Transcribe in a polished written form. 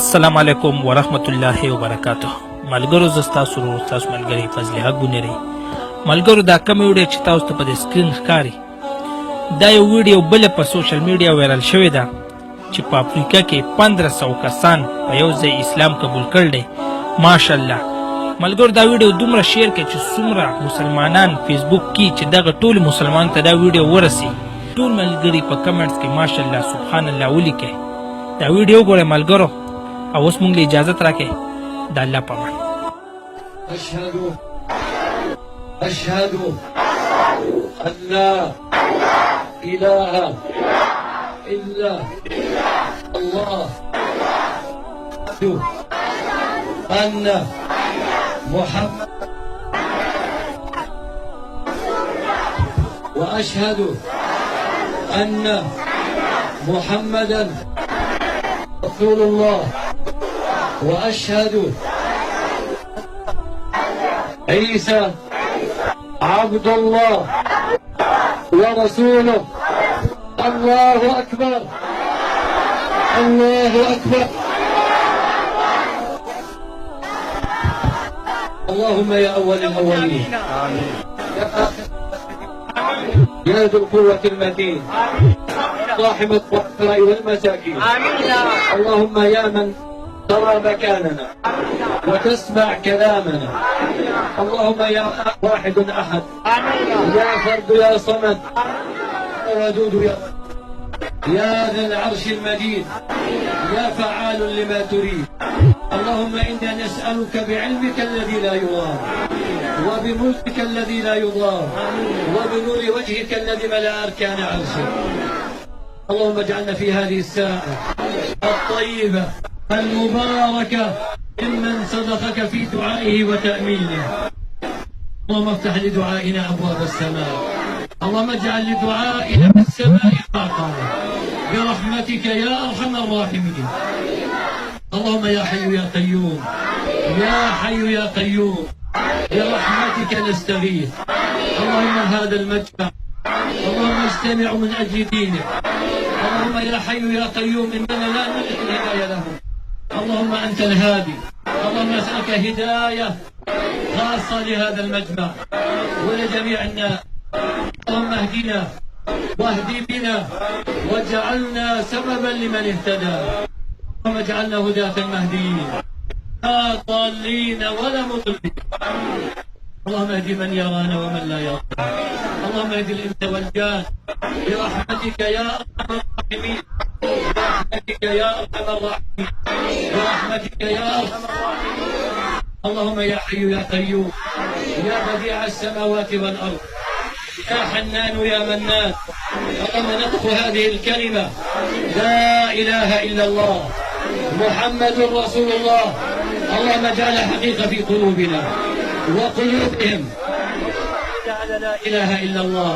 السلام علیکم ورحمت الله وبرکاته. ملګرو زستا سره تاسو ملګری فضل حق ګنری. ملګرو دا کوم ویډیو چې تاسو ته په سکرین ښکاري دا یو ویډیو بل په سوشل میډیا وایرل شوی دا چې په افریقا کې 1500 کسان په یو ځای اسلام قبول کړل. ماشاءالله ملګرو دا ویډیو دومره شیر کړئ چې څومره مسلمانان فیسبوک کې چې دغه ټول مسلمان ته دا ویډیو ورسي. ټول ملګری په کمنټس کې ماشاءالله سبحان الله ولیکئ. دا ویډیو ګورئ ملګرو او اوس موږ له اجازت راکې د الله په امان. أشهد أن لا إله إلا الله أن محمد وأشهد أن محمدا رسول الله وأشهد عيسى عبد الله ورسوله. الله أكبر الله أكبر. اللهم يا أول الأولين يا ذو القوة المتين صاحب الضعفاء والمساكين. اللهم يا من ترى مكاننا وتسمع كلامنا. اللهم يا واحد أحد يا فرد يا صمد يا ودود يا ذا العرش المجيد يا فعال لما تريد. اللهم إنا نسألك بعلمك الذي لا يضام وبملكك الذي لا يضام وبنور وجهك الذي ملأ أركان عرشك. اللهم اجعلنا في هذه الساعة الطيبة المباركة ممن صدقك في دعائه وتأمينه. اللهم افتح لدعائنا أبواب السماء. اللهم اجعل لدعائنا في السماء حقا برحمتك يا أرحم الراحمين. اللهم يا حي يا قيوم يا حي يا قيوم برحمتك نستغيث. اللهم هذا المجمع اللهم اجتمع من أجل دينك. اللهم يا حي يا قيوم إننا لا نملك الهداية لهم. اللهم أنت الهادي. اللهم نسألك هداية خاصة لهذا المجمع ولجميع الناس. اللهم اهدنا واهدي بنا واجعلنا سببا لمن اهتدى. اللهم اجعلنا هداة مهديين لا ضالين ولا مضلين. اللهم اهد من يرانا ومن لا يرانا. اللهم اهد الانس والجان برحمتك يا ارحم الراحمين برحمتك يا ارحم الراحمين برحمتك يا ارحم الراحمين. اللهم يا حي يا قيوم يا بديع السماوات والارض يا حنان يا منان. اللهم نطق هذه الكلمة لا إله إلا الله محمد رسول الله. اللهم اجعلها حقيقة في قلوبنا وقلوبهم. جعل لا إله إلا الله